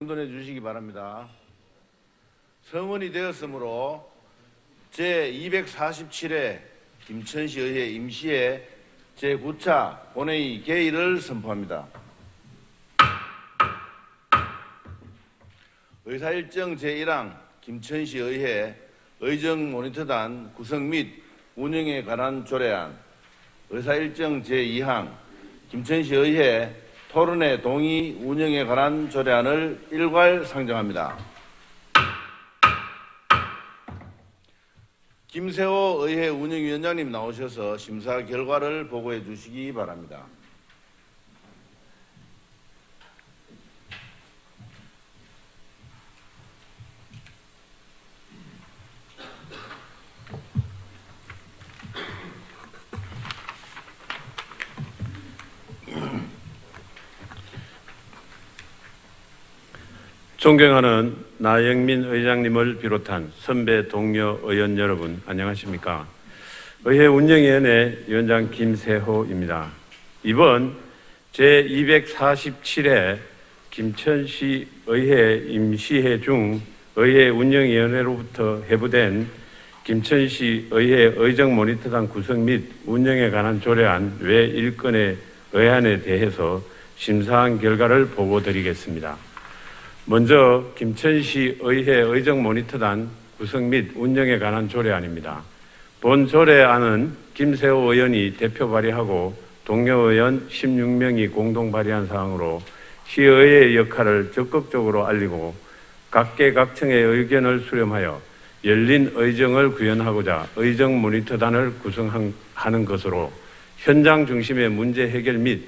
정돈해 주시기 바랍니다. 성원이 되었으므로 제247회 김천시의회 임시회 제9차 본회의 개의를 선포합니다. 의사일정 제1항 김천시의회 의정모니터단 구성 및 운영에 관한 조례안, 의사일정 제2항 김천시의회 토론회 동의 운영에 관한 조례안을 일괄 상정합니다. 김세호 의회 운영위원장님 나오셔서 심사 결과를 보고해 주시기 바랍니다. 존경하는 나영민 의장님을 비롯한 선배 동료 의원 여러분, 안녕하십니까? 의회 운영위원회 위원장 김세호입니다. 이번 제247회 김천시 의회 임시회 중 의회 운영위원회로부터 회부된 김천시 의회 의정모니터단 구성 및 운영에 관한 조례안 외 1건의 의안에 대해서 심사한 결과를 보고드리겠습니다. 먼저 김천시 의회 의정모니터단 구성 및 운영에 관한 조례안입니다. 본 조례안은 김세호 의원이 대표 발의하고 동료 의원 16명이 공동 발의한 사항으로 시의회의 역할을 적극적으로 알리고 각계각층의 의견을 수렴하여 열린 의정을 구현하고자 의정모니터단을 구성하는 것으로 현장 중심의 문제 해결 및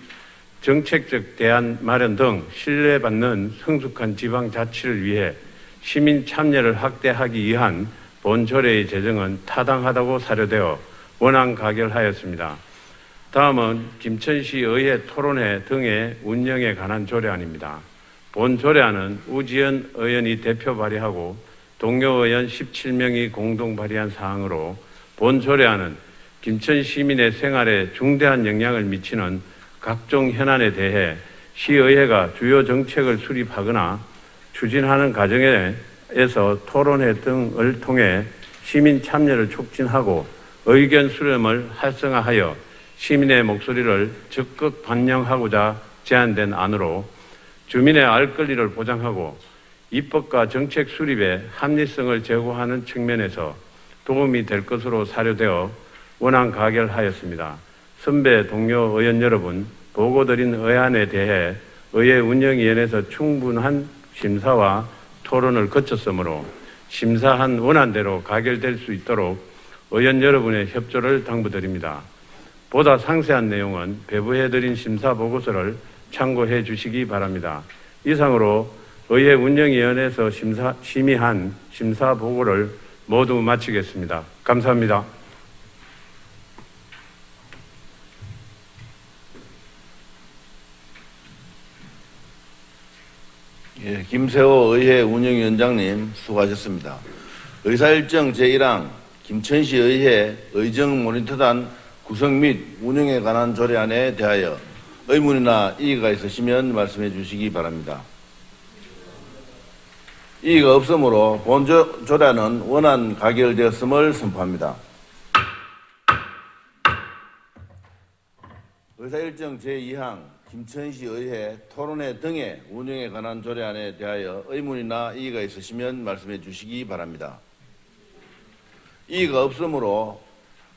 정책적 대안 마련 등 신뢰받는 성숙한 지방자치를 위해 시민 참여를 확대하기 위한 본 조례의 제정은 타당하다고 사료되어 원안 가결하였습니다. 다음은 김천시 의회 토론회 등의 운영에 관한 조례안입니다. 본 조례안은 우지연 의원이 대표 발의하고 동료 의원 17명이 공동 발의한 사항으로 본 조례안은 김천 시민의 생활에 중대한 영향을 미치는 각종 현안에 대해 시의회가 주요 정책을 수립하거나 추진하는 과정에서 토론회 등을 통해 시민 참여를 촉진하고 의견 수렴을 활성화하여 시민의 목소리를 적극 반영하고자 제안된 안으로 주민의 알 권리를 보장하고 입법과 정책 수립에 합리성을 제고하는 측면에서 도움이 될 것으로 사료되어 원안 가결하였습니다. 선배 동료 의원 여러분, 보고드린 의안에 대해 의회 운영위원회에서 충분한 심사와 토론을 거쳤으므로 심사한 원안대로 가결될 수 있도록 의원 여러분의 협조를 당부드립니다. 보다 상세한 내용은 배부해드린 심사보고서를 참고해 주시기 바랍니다. 이상으로 의회 운영위원회에서 심의한 심사보고를 모두 마치겠습니다. 감사합니다. 김세호 의회 운영위원장님 수고하셨습니다. 의사일정 제1항 김천시 의회 의정모니터단 구성 및 운영에 관한 조례안에 대하여 의문이나 이의가 있으시면 말씀해 주시기 바랍니다. 이의가 없으므로 본 조례안은 원안 가결되었음을 선포합니다. 의사일정 제2항 김천시 의회 토론회 등의 운영에 관한 조례안에 대하여 의문이나 이의가 있으시면 말씀해 주시기 바랍니다. 이의가 없으므로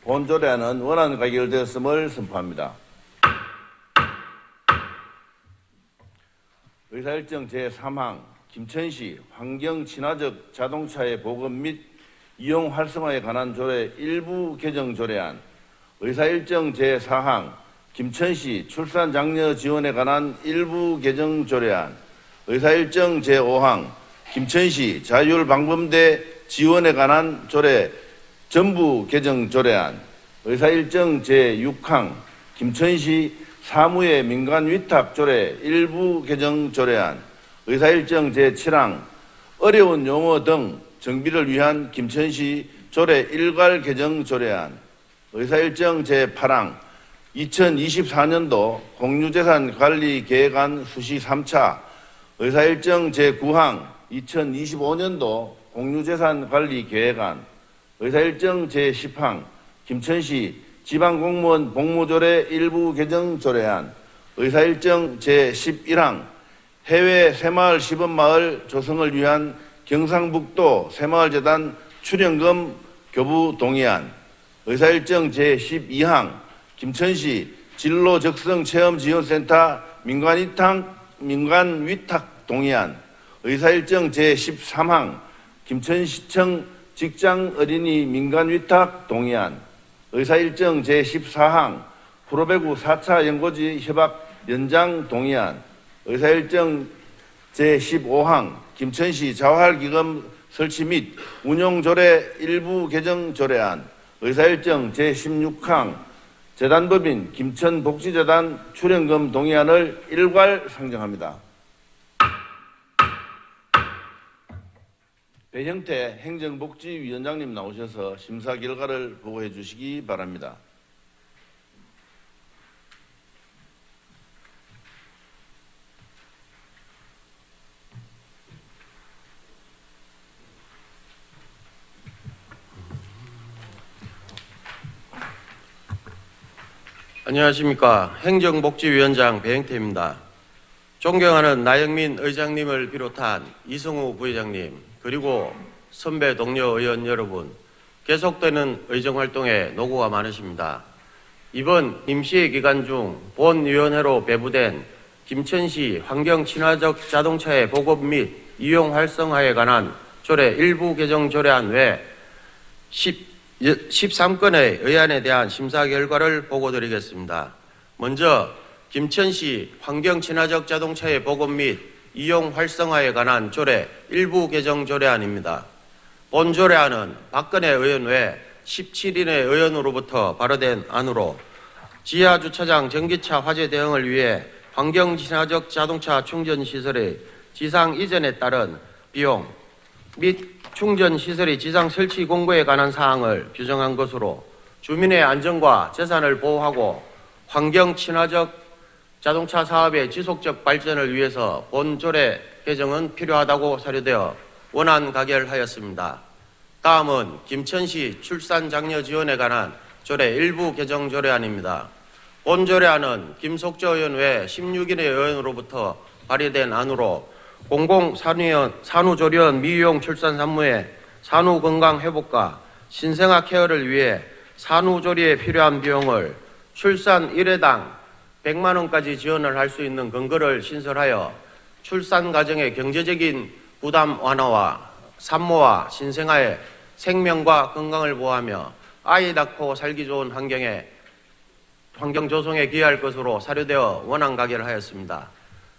본 조례안은 원안 가결되었음을 선포합니다. 의사일정 제3항 김천시 환경친화적 자동차의 보급 및 이용 활성화에 관한 조례 일부 개정 조례안, 의사일정 제4항 김천시 출산장려 지원에 관한 일부 개정 조례안, 의사일정 제5항 김천시 자율방범대 지원에 관한 조례 전부 개정 조례안, 의사일정 제6항 김천시 사무의 민간 위탁 조례 일부 개정 조례안, 의사일정 제7항 어려운 용어 등 정비를 위한 김천시 조례 일괄 개정 조례안, 의사일정 제8항 2024년도 공유재산 관리 계획안 수시 3차 의사일정 제9항 2025년도 공유재산관리계획안, 의사일정 제10항 김천시 지방공무원 복무조례 일부 개정 조례안, 의사일정 제11항 해외 새마을 시범마을 조성을 위한 경상북도 새마을재단 출연금 교부 동의안, 의사일정 제12항 김천시 진로적성체험지원센터 민간위탁 동의안, 의사일정 제13항 김천시청 직장어린이 민간위탁 동의안, 의사일정 제14항 프로배구 4차 연고지 협약 연장 동의안, 의사일정 제15항 김천시 자활기금 설치 및 운용조례 일부 개정 조례안, 의사일정 제16항 재단법인 김천복지재단 출연금 동의안을 일괄 상정합니다. 배형태 행정복지위원장님 나오셔서 심사 결과를 보고해 주시기 바랍니다. 안녕하십니까. 행정복지위원장 배형태입니다. 존경하는 나영민 의장님을 비롯한 이승우 부회장님, 그리고 선배 동료 의원 여러분, 계속되는 의정활동에 노고가 많으십니다. 이번 임시회 기간 중 본위원회로 배부된 김천시 환경친화적 자동차의 보급 및 이용 활성화에 관한 조례 일부 개정 조례안 외 13건의 의안에 대한 심사 결과를 보고드리겠습니다. 먼저 김천시 환경친화적 자동차의 보급 및 이용 활성화에 관한 조례 일부 개정 조례안입니다. 본 조례안은 박근혜 의원 외 17인의 의원으로부터 발의된 안으로 지하주차장 전기차 화재 대응을 위해 환경친화적 자동차 충전시설의 지상 이전에 따른 비용 및 충전시설의 지상 설치 공고에 관한 사항을 규정한 것으로 주민의 안전과 재산을 보호하고 환경친화적 자동차 사업의 지속적 발전을 위해서 본 조례 개정은 필요하다고 사료되어 원안 가결하였습니다. 다음은 김천시 출산 장려 지원에 관한 조례 일부 개정 조례안입니다. 본 조례안은 김석조 의원 외 16인의 의원으로부터 발의된 안으로 공공산후조리원 미유용 출산 산모의 산후건강회복과 신생아 케어를 위해 산후조리에 필요한 비용을 출산 1회당 100만 원까지 지원을 할 수 있는 근거를 신설하여 출산 과정의 경제적인 부담 완화와 산모와 신생아의 생명과 건강을 보호하며 아이 낳고 살기 좋은 환경 조성에 기여할 것으로 사료되어 원안 가결하였습니다.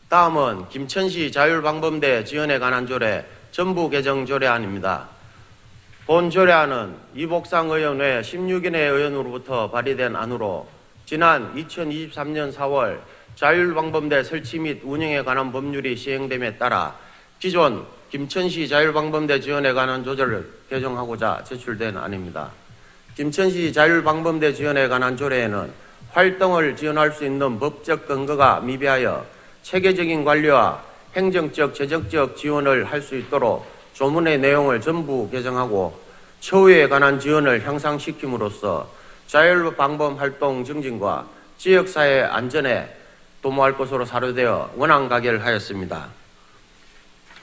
다음은 김천시 자율방범대 지원에 관한 조례 전부 개정 조례안입니다. 본 조례안은 이복상 의원 외 16인의 의원으로부터 발의된 안으로 지난 2023년 4월 자율방범대 설치 및 운영에 관한 법률이 시행됨에 따라 기존 김천시 자율방범대 지원에 관한 조례를 개정하고자 제출된 안입니다. 김천시 자율방범대 지원에 관한 조례에는 활동을 지원할 수 있는 법적 근거가 미비하여 체계적인 관리와 행정적, 재정적 지원을 할 수 있도록 조문의 내용을 전부 개정하고 처우에 관한 지원을 향상시킴으로써 자율방범 활동 증진과 지역사회 안전에 도모할 것으로 사료되어 원안 가결하였습니다.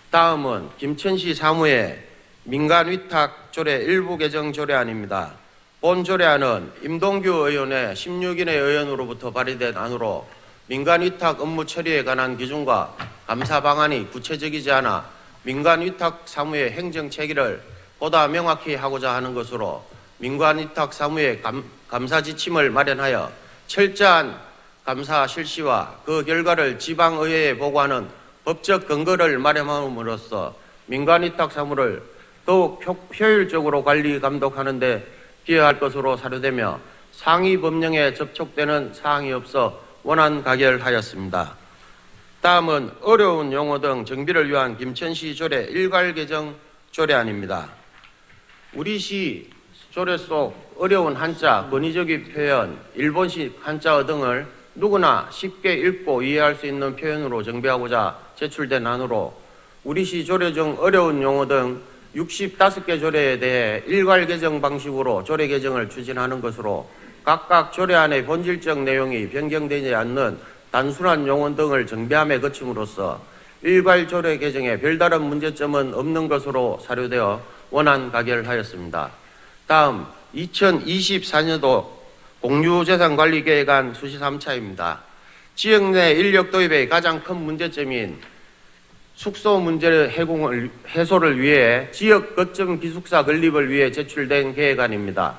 다음은 김천시 사무의 민간위탁 조례 일부 개정 조례안입니다. 본 조례안은 임동규 의원의 16인의 의원으로부터 발의된 안으로 민간위탁 업무 처리에 관한 기준과 감사 방안이 구체적이지 않아 민간위탁 사무의 행정 체계를 보다 명확히 하고자 하는 것으로 민간위탁 사무의 감사 지침을 마련하여 철저한 감사 실시와 그 결과를 지방의회에 보고하는 법적 근거를 마련함으로써 민간위탁 사무를 더욱 효율적으로 관리 감독하는 데 기여할 것으로 사료되며 상위 법령에 접촉되는 사항이 없어 원안 가결하였습니다. 다음은 어려운 용어 등 정비를 위한 김천시 조례 일괄 개정 조례안입니다. 우리 시 조례 속 어려운 한자, 권위적인 표현, 일본식 한자어 등을 누구나 쉽게 읽고 이해할 수 있는 표현으로 정비하고자 제출된 안으로 우리시 조례 중 어려운 용어 등 65개 조례에 대해 일괄 개정 방식으로 조례 개정을 추진하는 것으로 각각 조례안의 본질적 내용이 변경되지 않는 단순한 용어 등을 정비함에 거침으로써 일괄 조례 개정에 별다른 문제점은 없는 것으로 사료되어 원안 가결하였습니다. 다음 2024년도 공유재산관리계획안 수시 3차입니다. 지역 내 인력 도입의 가장 큰 문제점인 숙소 문제 해소를 위해 지역 거점 기숙사 건립을 위해 제출된 계획안입니다.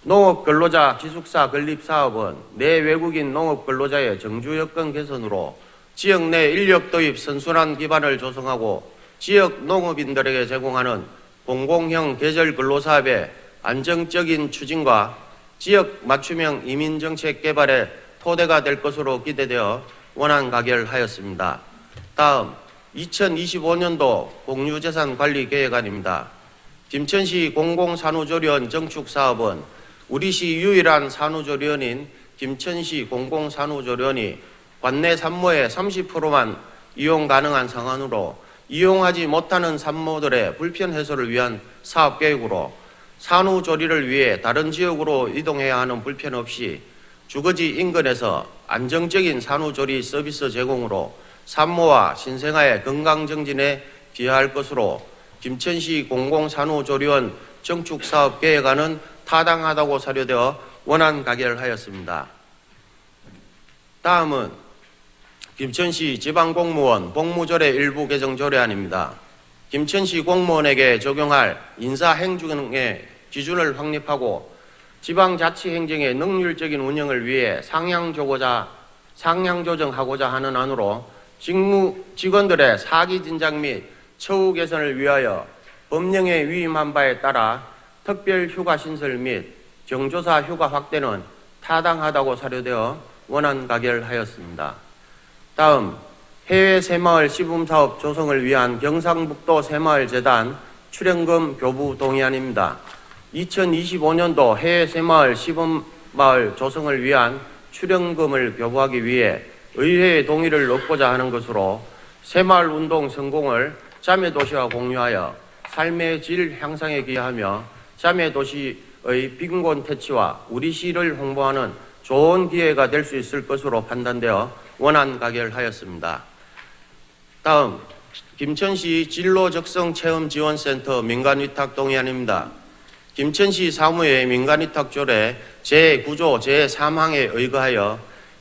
농업근로자 기숙사 건립 사업은 내 외국인 농업근로자의 정주 여건 개선으로 지역 내 인력 도입 선순환 기반을 조성하고 지역 농업인들에게 제공하는 공공형 계절 근로사업의 안정적인 추진과 지역 맞춤형 이민정책 개발의 토대가 될 것으로 기대되어 원안 가결하였습니다. 다음 2025년도 공유재산관리계획안입니다. 김천시 공공산후조리원 정축사업은 우리시 유일한 산후조리원인 김천시 공공산후조리원이 관내 산모의 30%만 이용 가능한 상황으로 이용하지 못하는 산모들의 불편 해소를 위한 사업계획으로 산후조리를 위해 다른 지역으로 이동해야 하는 불편 없이 주거지 인근에서 안정적인 산후조리 서비스 제공으로 산모와 신생아의 건강정진에 기여할 것으로 김천시 공공산후조리원 정축사업계획안은 타당하다고 사료되어 원안 가결하였습니다. 다음은 김천시 지방공무원 복무조례 일부 개정 조례안입니다. 김천시 공무원에게 적용할 인사행정의 기준을 확립하고 지방자치행정의 능률적인 운영을 위해 상향조정하고자 하는 안으로 직원들의 사기 진작 및 처우 개선을 위하여 법령에 위임한 바에 따라 특별 휴가 신설 및 경조사 휴가 확대는 타당하다고 사료되어 원안 가결하였습니다. 다음 해외 새마을 시범사업 조성을 위한 경상북도 새마을재단 출연금 교부 동의안입니다. 2025년도 해외 새마을 시범마을 조성을 위한 출연금을 교부하기 위해 의회의 동의를 얻고자 하는 것으로 새마을 운동 성공을 자매도시와 공유하여 삶의 질 향상에 기여하며 자매도시의 빈곤 퇴치와 우리시를 홍보하는 좋은 기회가 될 수 있을 것으로 판단되어 원안 가결하였습니다. 다음 김천시 진로적성체험지원센터 민간위탁 동의안입니다. 김천시 사무의 민간위탁조례 제9조 제3항에 의거하여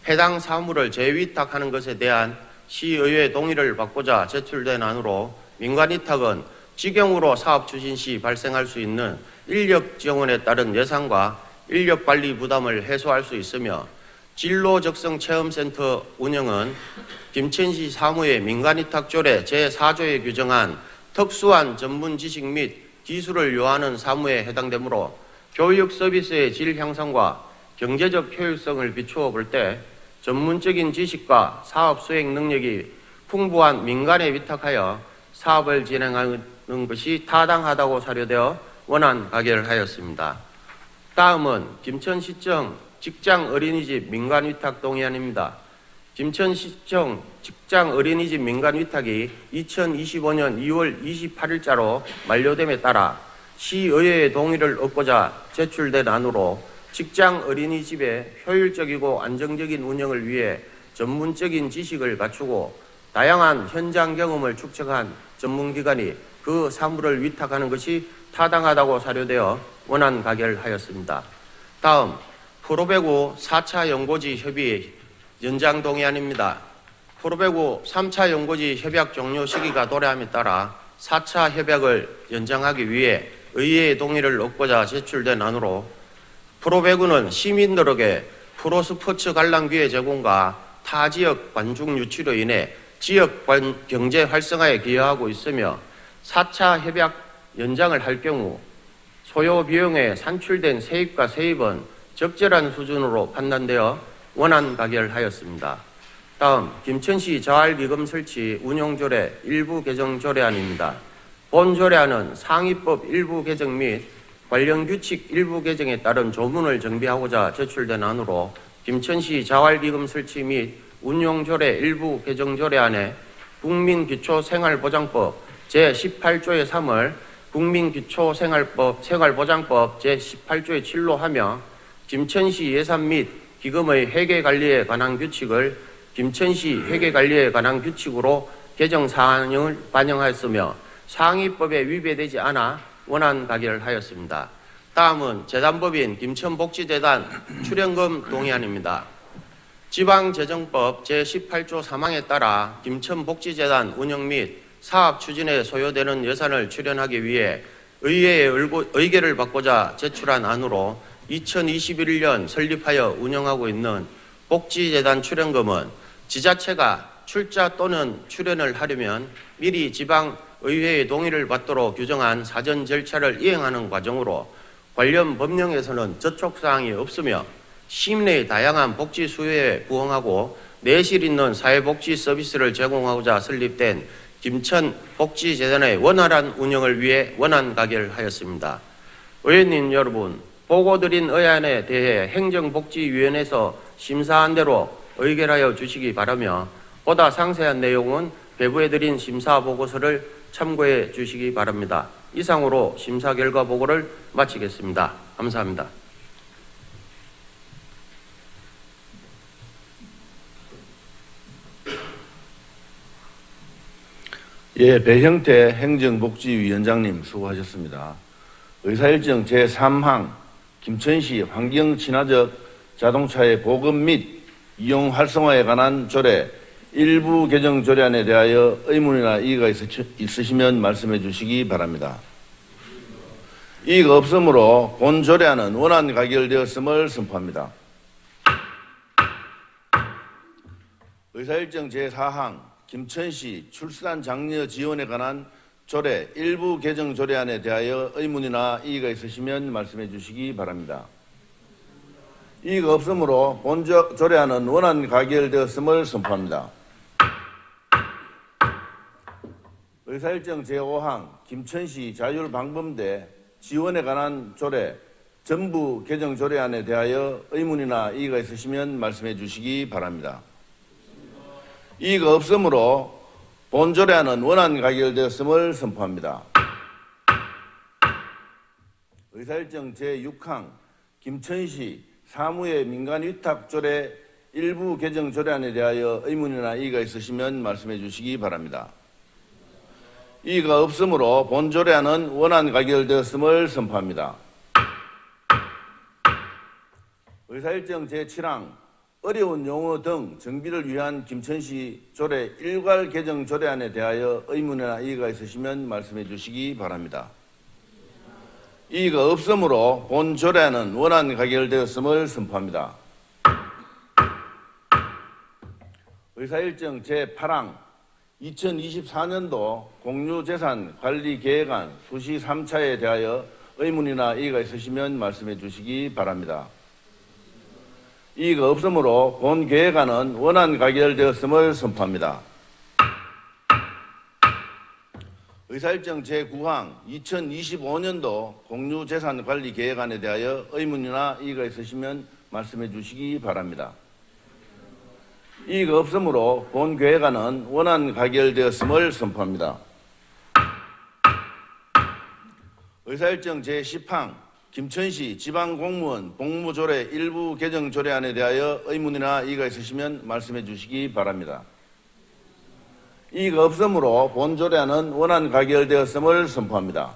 해당 사무를 재위탁하는 것에 대한 시의회 동의를 받고자 제출된 안으로 민간위탁은 직영으로 사업 추진 시 발생할 수 있는 인력 지원에 따른 예산과 인력 관리 부담을 해소할 수 있으며 진로적성체험센터 운영은 김천시 사무의 민간위탁조례 제4조에 규정한 특수한 전문 지식 및 기술을 요하는 사무에 해당되므로 교육 서비스의 질 향상과 경제적 효율성을 비추어 볼 때 전문적인 지식과 사업 수행 능력이 풍부한 민간에 위탁하여 사업을 진행하는 것이 타당하다고 사료되어 원안 가결하였습니다. 다음은 김천시청 직장 어린이집 민간 위탁 동의안입니다. 김천시청 직장 어린이집 민간 위탁이 2025년 2월 28일자로 만료됨에 따라 시의회의 동의를 얻고자 제출된 안으로 직장 어린이집의 효율적이고 안정적인 운영을 위해 전문적인 지식을 갖추고 다양한 현장 경험을 축적한 전문기관이 그 사무를 위탁하는 것이 타당하다고 사료되어 원안 가결하였습니다. 다음 프로배구 4차 연고지 협의 연장 동의안입니다. 프로배구 3차 연고지 협약 종료 시기가 도래함에 따라 4차 협약을 연장하기 위해 의회의 동의를 얻고자 제출된 안으로 프로배구는 시민들에게 프로스포츠 관람기회 제공과 타 지역 관중 유치로 인해 지역 경제 활성화에 기여하고 있으며 4차 협약 연장을 할 경우 소요 비용에 산출된 세입과 세입은 적절한 수준으로 판단되어 원안 가결하였습니다. 다음 김천시 자활기금 설치 운용조례 일부 개정 조례안입니다. 본 조례안은 상위법 일부 개정 및 관련 규칙 일부 개정에 따른 조문을 정비하고자 제출된 안으로 김천시 자활기금 설치 및 운용조례 일부 개정조례안에 국민기초생활보장법 제18조의 3을 국민기초생활보장법 제18조의 7로 하며 김천시 예산 및 기금의 회계관리에 관한 규칙을 김천시 회계관리에 관한 규칙으로 개정 사항을 반영하였으며 상위법에 위배되지 않아 원안 가결하였습니다. 다음은 재단법인 김천복지재단 출연금 동의안입니다. 지방재정법 제18조 3항에 따라 김천복지재단 운영 및 사업 추진에 소요되는 예산을 출연하기 위해 의회의 의결을 받고자 제출한 안으로 2021년 설립하여 운영하고 있는 복지재단 출연금은 지자체가 출자 또는 출연을 하려면 미리 지방의회의 동의를 받도록 규정한 사전 절차를 이행하는 과정으로 관련 법령에서는 저촉사항이 없으며 시민의 다양한 복지 수요에 부응하고 내실 있는 사회복지 서비스를 제공하고자 설립된 김천복지재단의 원활한 운영을 위해 원안 가결하였습니다. 의원님 여러분, 보고드린 의안에 대해 행정복지위원회에서 심사한 대로 의결하여 주시기 바라며 보다 상세한 내용은 배부해드린 심사보고서를 참고해 주시기 바랍니다. 이상으로 심사 결과 보고를 마치겠습니다. 감사합니다. 예, 배형태 행정복지위원장님 수고하셨습니다. 의사일정 제3항 김천시 환경친화적 자동차의 보급 및 이용 활성화에 관한 조례 일부 개정 조례안에 대하여 의문이나 이의가 있으시면 말씀해 주시기 바랍니다. 이의가 없으므로 본 조례안은 원안 가결되었음을 선포합니다. 의사일정 제4항 김천시 출산 장려 지원에 관한 조례 일부 개정 조례안에 대하여 의문이나 이의가 있으시면 말씀해 주시기 바랍니다. 이의가 없으므로 본 조례안은 원안 가결되었음을 선포합니다. 의사일정 제5항 김천시 자율방범대 지원에 관한 조례 전부 개정 조례안에 대하여 의문이나 이의가 있으시면 말씀해 주시기 바랍니다. 이의가 없으므로 본 조례안은 원안 가결되었음을 선포합니다. 의사일정 제6항 김천시 사무의 민간위탁 조례 일부 개정 조례안에 대하여 의문이나 이의가 있으시면 말씀해 주시기 바랍니다. 이의가 없으므로 본 조례안은 원안 가결되었음을 선포합니다. 의사일정 제7항 어려운 용어 등 정비를 위한 김천시 조례 일괄 개정 조례안에 대하여 의문이나 이의가 있으시면 말씀해 주시기 바랍니다. 이의가 없으므로 본 조례안은 원안 가결되었음을 선포합니다. 의사일정 제8항 2024년도 공유재산관리계획안 수시 3차에 대하여 의문이나 이의가 있으시면 말씀해 주시기 바랍니다. 이의가 없으므로 본 계획안은 원안 가결되었음을 선포합니다. 의사일정 제9항 2025년도 공유재산관리계획안에 대하여 의문이나 이의가 있으시면 말씀해 주시기 바랍니다. 이의가 없으므로 본 계획안은 원안 가결되었음을 선포합니다. 의사일정 제10항 김천시 지방공무원 복무조례 일부 개정 조례안에 대하여 의문이나 이의가 있으시면 말씀해 주시기 바랍니다. 이의가 없으므로 본 조례안은 원안 가결되었음을 선포합니다.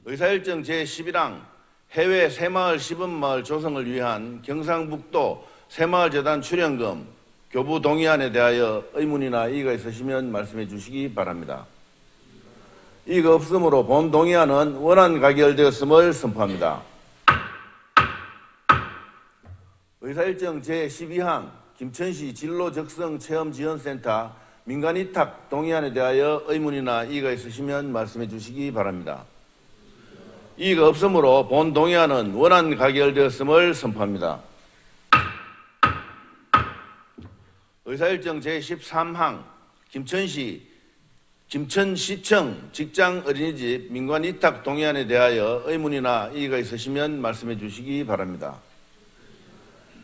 의사일정 제11항 해외 새마을 시범마을 조성을 위한 경상북도 새마을재단 출연금 교부 동의안에 대하여 의문이나 이의가 있으시면 말씀해 주시기 바랍니다. 이의가 없으므로 본 동의안은 원안 가결되었음을 선포합니다. 의사일정 제12항 김천시 진로적성체험지원센터 민간위탁 동의안에 대하여 의문이나 이의가 있으시면 말씀해 주시기 바랍니다. 이의가 없으므로 본 동의안은 원안 가결되었음을 선포합니다. 의사일정 제13항 김천시 김천시청 직장 어린이집 민관 위탁 동의안에 대하여 의문이나 이의가 있으시면 말씀해 주시기 바랍니다.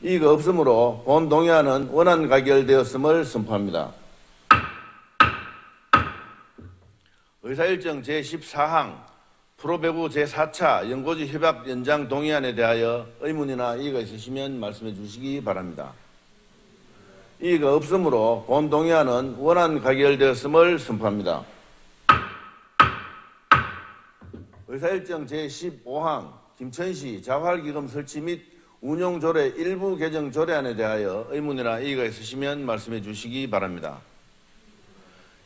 이의가 없으므로 본 동의안은 원안 가결되었음을 선포합니다. 의사일정 제14항 프로배구 제4차 연고지 협약 연장 동의안에 대하여 의문이나 이의가 있으시면 말씀해 주시기 바랍니다. 이의가 없으므로 본 동의안은 원안 가결되었음을 선포합니다. 의사일정 제15항 김천시 자활기금 설치 및 운용조례 일부 개정 조례안에 대하여 의문이나 이의가 있으시면 말씀해 주시기 바랍니다.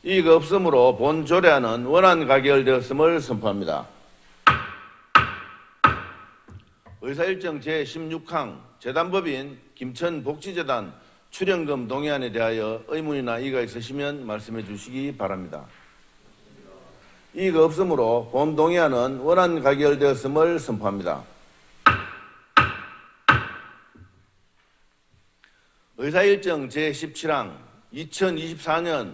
이의가 없으므로 본 조례안은 원안 가결되었음을 선포합니다. 의사일정 제16항 재단법인 김천복지재단 출연금 동의안에 대하여 의문이나 이의가 있으시면 말씀해 주시기 바랍니다. 이의가 없으므로 본 동의안은 원안 가결되었음을 선포합니다. 의사일정 제17항 2024년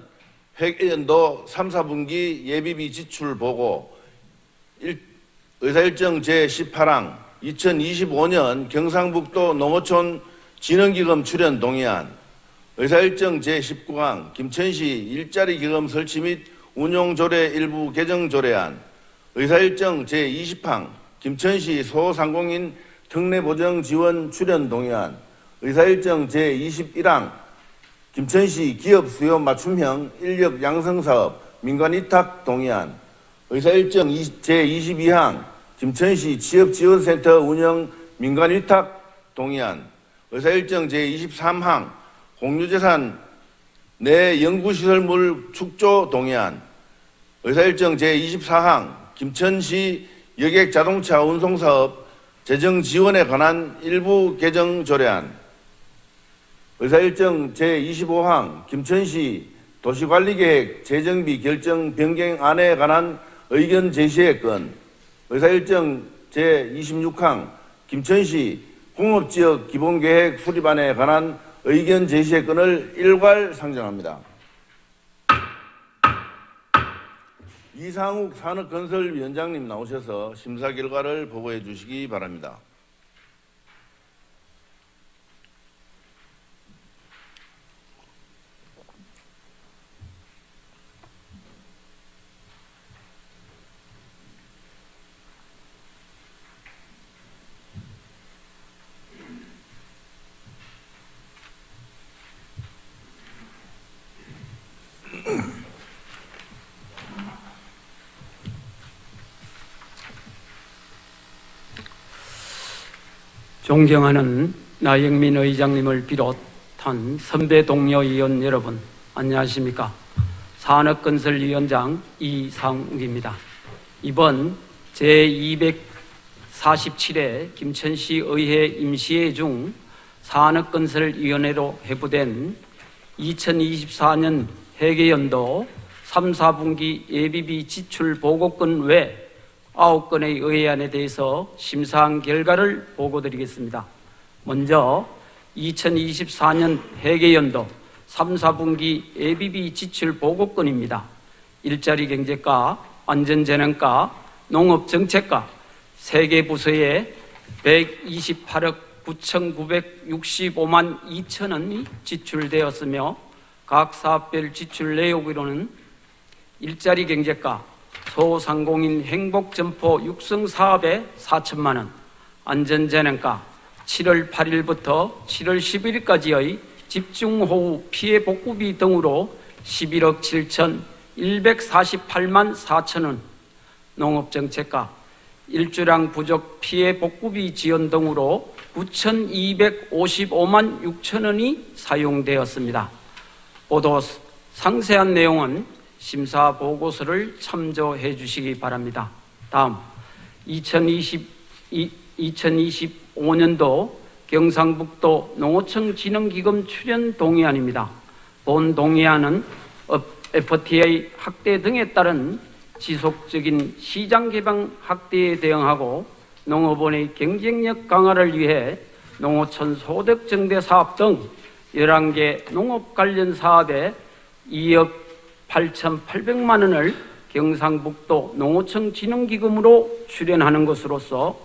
회계연도 3, 4분기 예비비 지출 보고 의사일정 제18항 2025년 경상북도 농어촌 진흥기금 출연 동의안, 의사일정 제19항 김천시 일자리 기금 설치 및 운용조례 일부 개정 조례안, 의사일정 제20항 김천시 소상공인 특례보정 지원 출연 동의안, 의사일정 제21항 김천시 기업 수요 맞춤형 인력 양성사업 민간위탁 동의안, 의사일정 제22항 김천시 취업지원센터 운영 민간위탁 동의안, 의사일정 제23항 공유재산 내 연구시설물 축조 동의안, 의사일정 제24항 김천시 여객자동차 운송사업 재정지원에 관한 일부 개정 조례안, 의사일정 제25항 김천시 도시관리계획 재정비 결정 변경안에 관한 의견 제시의 건, 의사일정 제26항 김천시 공업지역 기본계획 수립안에 관한 의견 제시의 건을 일괄 상정합니다. 이상욱 산업건설위원장님 나오셔서 심사 결과를 보고해 주시기 바랍니다. 존경하는 나영민 의장님을 비롯한 선배 동료 의원 여러분, 안녕하십니까? 산업건설위원장 이상욱입니다. 이번 제247회 김천시 의회 임시회 중 산업건설위원회로 회부된 2024년 회계연도 3, 4분기 예비비 지출 보고건 외 9건의 의회안에 대해서 심사한 결과를 보고드리겠습니다. 먼저 2024년 회계연도 3, 4분기 예비비 지출 보고건입니다. 일자리 경제과, 안전재난과, 농업정책과 3개 부서에 128억 9,965만 2천원이 지출되었으며 각 사업별 지출 내역으로는 일자리 경제과 소상공인 행복점포 육성 사업에 4천만 원, 안전재난과 7월 8일부터 7월 11일까지의 집중호우 피해 복구비 등으로 11억 7,148만 4천 원, 농업정책과 일주량 부족 피해 복구비 지원 등으로 9,255만 6천 원이 사용되었습니다. 보도 상세한 내용은 심사 보고서를 참조해 주시기 바랍니다. 다음 2025년도 경상북도 농어촌 진흥기금 출연 동의안입니다. 본 동의안은 FTA 확대 등에 따른 지속적인 시장 개방 확대에 대응하고 농업원의 경쟁력 강화를 위해 농어촌 소득 증대 사업 등 11개 농업 관련 사업에 2억 8,800만 원을 경상북도 농어청 진흥기금으로 출연하는 것으로서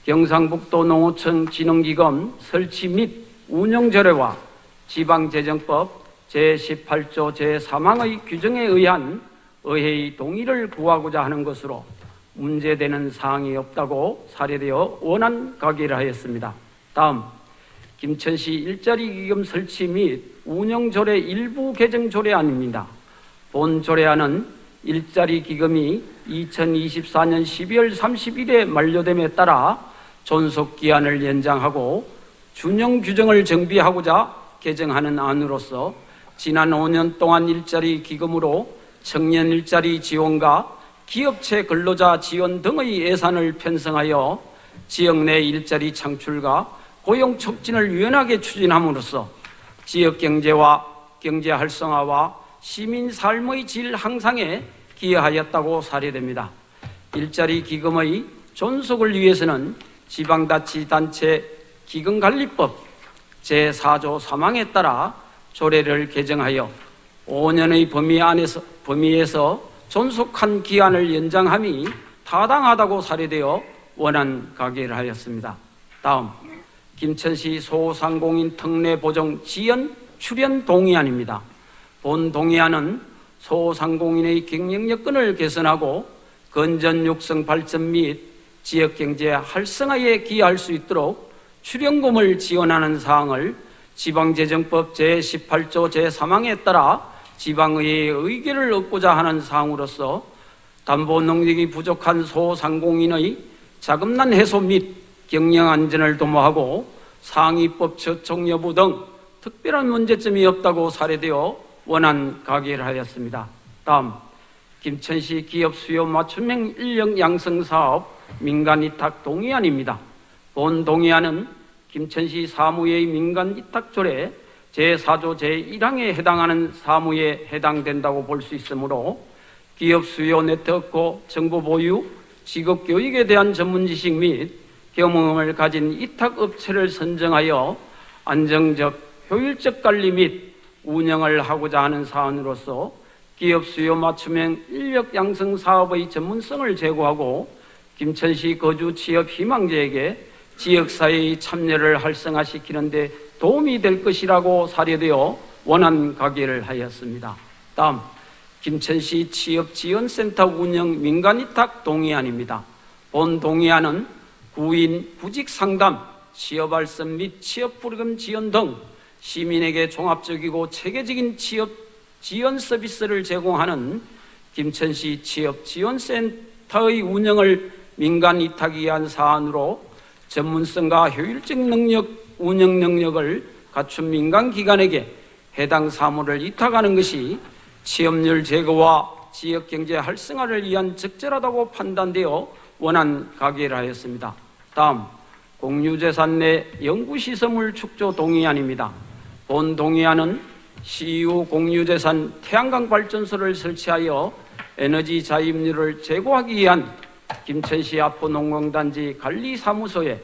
경상북도 농어청 진흥기금 설치 및 운영 조례와 지방재정법 제18조 제3항의 규정에 의한 의회의 동의를 구하고자 하는 것으로 문제되는 사항이 없다고 사례되어 원안 가결을 하였습니다. 다음, 김천시 일자리 기금 설치 및 운영 조례 일부 개정 조례안입니다. 본 조례안은 일자리 기금이 2024년 12월 30일에 만료됨에 따라 존속 기한을 연장하고 준용 규정을 정비하고자 개정하는 안으로서 지난 5년 동안 일자리 기금으로 청년 일자리 지원과 기업체 근로자 지원 등의 예산을 편성하여 지역 내 일자리 창출과 고용 촉진을 유연하게 추진함으로써 지역 경제와 경제 활성화와 시민 삶의 질 향상에 기여하였다고 사례됩니다. 일자리 기금의 존속을 위해서는 지방자치단체 기금관리법 제4조 3항에 따라 조례를 개정하여 5년의 범위에서 존속한 기한을 연장함이 타당하다고 사례되어 원안 가결을 하였습니다. 다음, 김천시 소상공인 특례 보정 지연 출연 동의안입니다. 본 동의안은 소상공인의 경영 여건을 개선하고 건전 육성 발전 및 지역 경제 활성화에 기여할 수 있도록 출연금을 지원하는 사항을 지방재정법 제18조 제3항에 따라 지방의회의 의결을 얻고자 하는 사항으로서 담보 능력이 부족한 소상공인의 자금난 해소 및 경영 안전을 도모하고 상위법 저촉 여부 등 특별한 문제점이 없다고 사례되어 원안 가결을 하였습니다. 다음, 김천시 기업 수요 맞춤형 인력 양성 사업 민간 위탁 동의안입니다. 본 동의안은 김천시 사무의 민간 위탁 조례 제4조 제1항에 해당하는 사무에 해당된다고 볼 수 있으므로 기업 수요 네트워크 정보 보유, 직업 교육에 대한 전문 지식 및 경험을 가진 위탁업체를 선정하여 안정적, 효율적 관리 및 운영을 하고자 하는 사안으로서 기업 수요 맞춤형 인력 양성 사업의 전문성을 제고하고 김천시 거주 취업 희망자에게 지역사회의 참여를 활성화시키는 데 도움이 될 것이라고 사례되어 원안 가결을 하였습니다. 다음, 김천시 취업지원센터 운영 민간위탁 동의안입니다. 본 동의안은 구인 구직상담, 취업알선 및 취업프로그램 지원 등 시민에게 종합적이고 체계적인 취업 지원 서비스를 제공하는 김천시 취업지원센터의 운영을 민간위탁에 의한 사안으로 전문성과 효율적 운영 능력을 갖춘 민간기관에게 해당 사무를 위탁하는 것이 취업률 제고와 지역경제 활성화를 위한 적절하다고 판단되어 원안 가결을 하였습니다. 다음, 공유재산 내 연구시설물 축조 동의안입니다. 본 동의안은 시유 공유재산 태양광 발전소를 설치하여 에너지 자립률을 제고하기 위한 김천시 아포농광단지 관리사무소에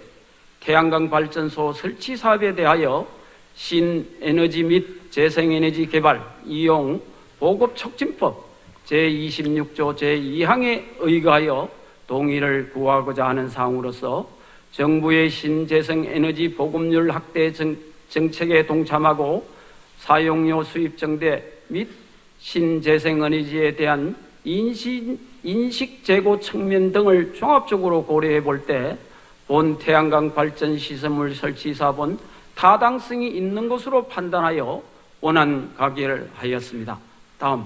태양광 발전소 설치 사업에 대하여 신에너지 및 재생에너지 개발, 이용, 보급 촉진법 제26조 제2항에 의거하여 동의를 구하고자 하는 사항으로서 정부의 신재생에너지 보급률 확대 정책에 동참하고 사용료 수입 증대 및 신재생에너지에 대한 인식 제고 측면 등을 종합적으로 고려해 볼 때 본 태양광 발전 시설물 설치 사업은 타당성이 있는 것으로 판단하여 원안 가결을 하였습니다. 다음,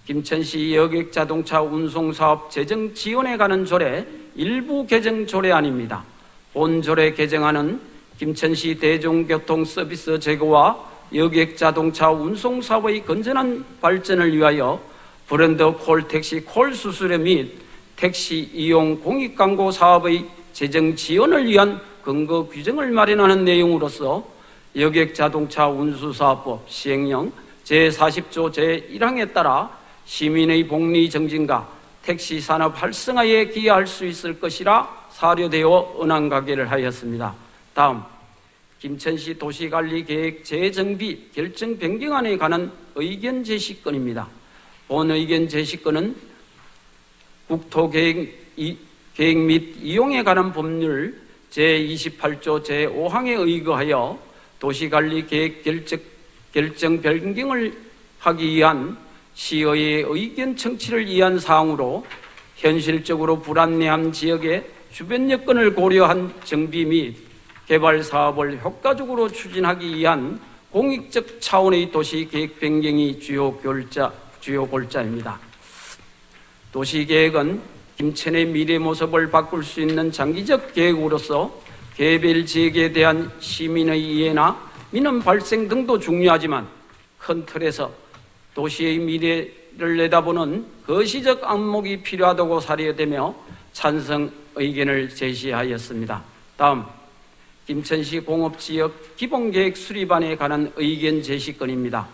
김천시 여객 자동차 운송 사업 재정 지원에 관한 조례 일부 개정 조례안입니다. 본 조례 개정안은 김천시 대중교통 서비스 제고와 여객 자동차 운송 사업의 건전한 발전을 위하여 브랜드 콜택시 콜수수료 및 택시 이용 공익 광고 사업의 재정 지원을 위한 근거 규정을 마련하는 내용으로서 여객 자동차 운수사업법 시행령 제40조 제1항에 따라 시민의 복리 정진과 택시 산업 활성화에 기여할 수 있을 것이라 사료되어 원안 가결을 하였습니다. 다음, 김천시 도시관리계획 재정비 결정 변경안에 관한 의견 제시건입니다. 본 의견 제시권은 국토계획 및 이용에 관한 법률 제28조 제5항에 의거하여 도시관리 계획 결정 변경을 하기 위한 시의회의 의견 청취를 위한 사항으로 현실적으로 불안내한 지역의 주변 여건을 고려한 정비 및 개발 사업을 효과적으로 추진하기 위한 공익적 차원의 도시계획 변경이 주요 골자입니다. 도시계획은 김천의 미래 모습을 바꿀 수 있는 장기적 계획으로서 개별 지역에 대한 시민의 이해나 민원 발생 등도 중요하지만 큰 틀에서 도시의 미래를 내다보는 거시적 안목이 필요하다고 사료되며 찬성 의견을 제시하였습니다. 다음, 김천시 공업지역 기본계획 수립안에 관한 의견 제시건입니다.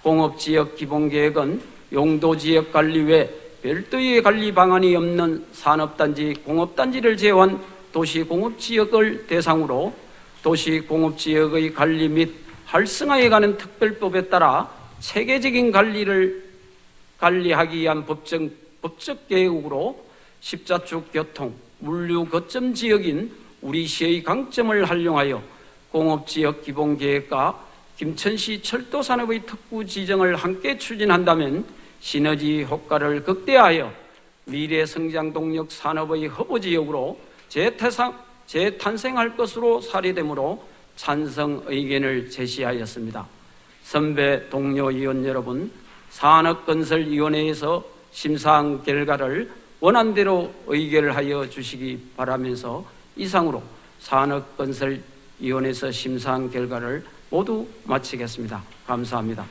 공업지역 기본계획은 용도지역 관리 외 별도의 관리 방안이 없는 산업단지, 공업단지를 제외한 도시공업지역을 대상으로 도시공업지역의 관리 및 활성화에 관한 특별법에 따라 체계적인 관리를 관리하기 위한 법적 계획으로 십자축 교통, 물류 거점 지역인 우리 시의 강점을 활용하여 공업지역 기본계획과 김천시 철도산업의 특구 지정을 함께 추진한다면 시너지 효과를 극대화하여 미래 성장 동력 산업의 허브지역으로 재탄생할 것으로 사료되므로 찬성 의견을 제시하였습니다. 선배 동료 의원 여러분, 산업건설위원회에서 심사한 결과를 원안대로 의결하여 주시기 바라면서 이상으로 산업건설위원회에서 심사한 결과를 모두 마치겠습니다. 감사합니다.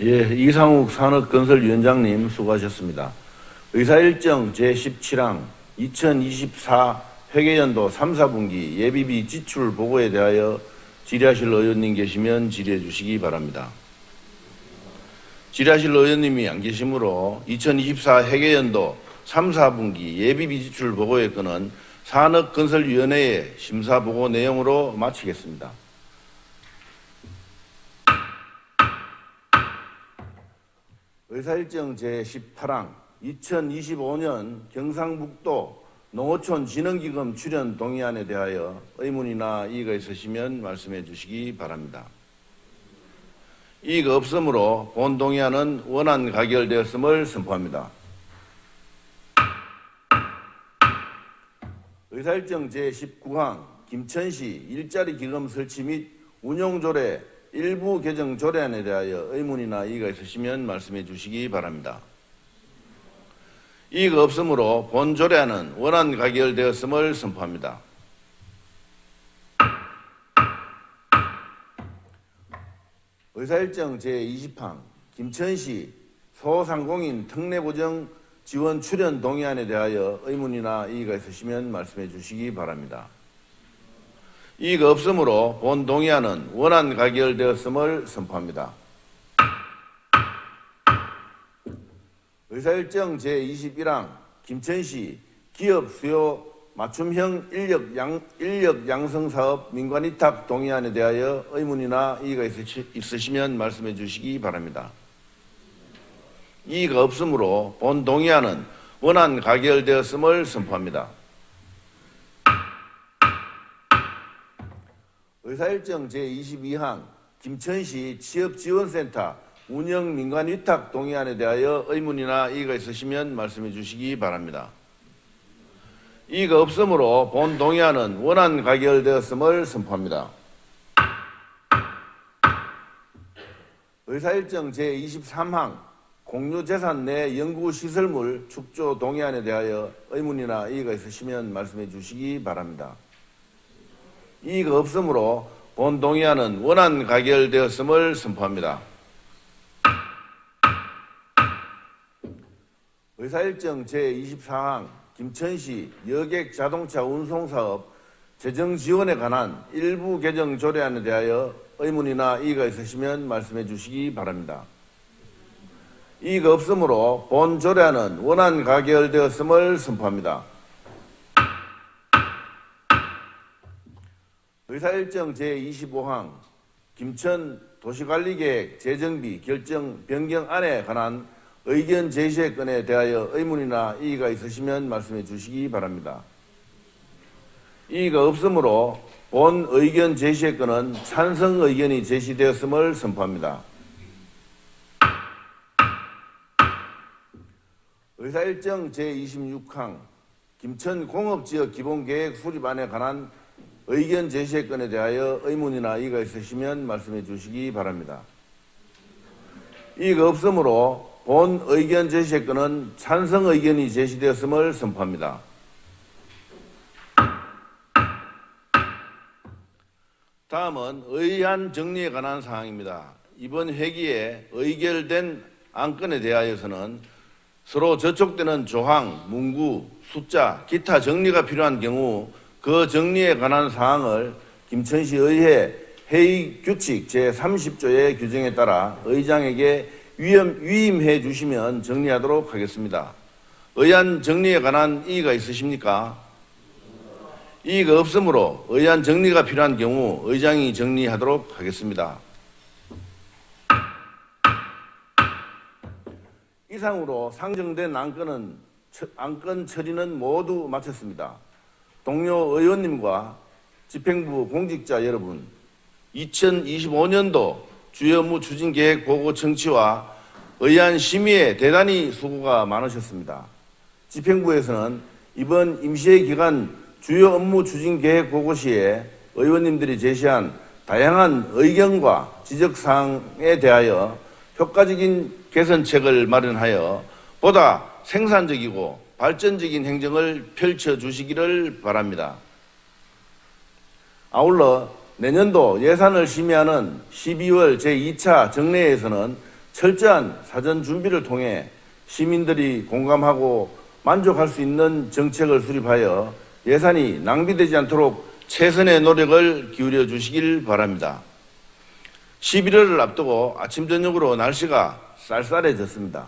예, 이상욱 산업건설위원장님 수고하셨습니다. 의사일정 제17항 2024 회계연도 3, 4분기 예비비 지출 보고에 대하여 질의하실 의원님 계시면 질의해 주시기 바랍니다. 질의하실 의원님이 안 계시므로 2024 회계연도 3, 4분기 예비비 지출 보고의 건은 산업건설위원회의 심사보고 내용으로 마치겠습니다. 의사일정 제18항 2025년 경상북도 농어촌 진흥기금 출연 동의안에 대하여 의문이나 이의가 있으시면 말씀해 주시기 바랍니다. 이의가 없으므로 본 동의안은 원안 가결되었음을 선포합니다. 의사일정 제19항 김천시 일자리 기금 설치 및 운용조례 일부 개정 조례안에 대하여 의문이나 이의가 있으시면 말씀해 주시기 바랍니다. 이의가 없으므로 본 조례안은 원안 가결되었음을 선포합니다. 의사일정 제20항 김천시 소상공인 특례고정 지원 출연 동의안에 대하여 의문이나 이의가 있으시면 말씀해 주시기 바랍니다. 이의가 없으므로 본 동의안은 원안 가결되었음을 선포합니다. 의사일정 제21항 김천시 기업 수요 맞춤형 인력 양성 사업 민관위탁 동의안에 대하여 의문이나 이의가 있으시면 말씀해 주시기 바랍니다. 이의가 없으므로 본 동의안은 원안 가결되었음을 선포합니다. 의사일정 제22항 김천시 취업지원센터 운영민관위탁 동의안에 대하여 의문이나 이의가 있으시면 말씀해 주시기 바랍니다. 이의가 없으므로 본 동의안은 원안 가결되었음을 선포합니다. 의사일정 제23항 공유재산 내 연구시설물 축조 동의안에 대하여 의문이나 이의가 있으시면 말씀해 주시기 바랍니다. 이의가 없으므로 본 동의안은 원안 가결되었음을 선포합니다. 의사일정 제24항 김천시 여객 자동차 운송사업 재정 지원에 관한 일부 개정 조례안에 대하여 의문이나 이의가 있으시면 말씀해 주시기 바랍니다. 이의가 없으므로 본 조례안은 원안 가결되었음을 선포합니다. 의사일정 제25항 김천 도시관리계획 재정비 결정 변경안에 관한 의견 제시의 건에 대하여 의문이나 이의가 있으시면 말씀해 주시기 바랍니다. 이의가 없으므로 본 의견 제시의 건은 찬성 의견이 제시되었음을 선포합니다. 의사일정 제26항 김천 공업지역 기본계획 수립안에 관한 의견 제시의 건에 대하여 의문이나 이의가 있으시면 말씀해 주시기 바랍니다. 이의가 없으므로 본 의견 제시의 건은 찬성 의견이 제시되었음을 선포합니다. 다음은 의안 정리에 관한 사항입니다. 이번 회기에 의결된 안건에 대하여서는 서로 저촉되는 조항, 문구, 숫자, 기타 정리가 필요한 경우 그 정리에 관한 사항을 김천시 의회 회의 규칙 제30조의 규정에 따라 의장에게 위임해 주시면 정리하도록 하겠습니다. 의안 정리에 관한 이의가 있으십니까? 이의가 없으므로 의안 정리가 필요한 경우 의장이 정리하도록 하겠습니다. 이상으로 상정된 안건 처리는 모두 마쳤습니다. 동료 의원님과 집행부 공직자 여러분, 2025년도 주요 업무 추진 계획 보고 청취와 의안 심의에 대단히 수고가 많으셨습니다. 집행부에서는 이번 임시회 기간 주요 업무 추진 계획 보고 시에 의원님들이 제시한 다양한 의견과 지적사항에 대하여 효과적인 개선책을 마련하여 보다 생산적이고 발전적인 행정을 펼쳐주시기를 바랍니다. 아울러 내년도 예산을 심의하는 12월 제2차 정례에서는 철저한 사전 준비를 통해 시민들이 공감하고 만족할 수 있는 정책을 수립하여 예산이 낭비되지 않도록 최선의 노력을 기울여 주시길 바랍니다. 11월을 앞두고 아침 저녁으로 날씨가 쌀쌀해졌습니다.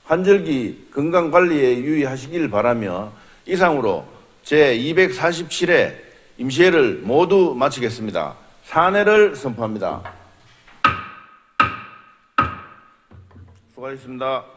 환절기 건강관리에 유의하시길 바라며 이상으로 제247회 임시회를 모두 마치겠습니다. 산회를 선포합니다. 수고하셨습니다.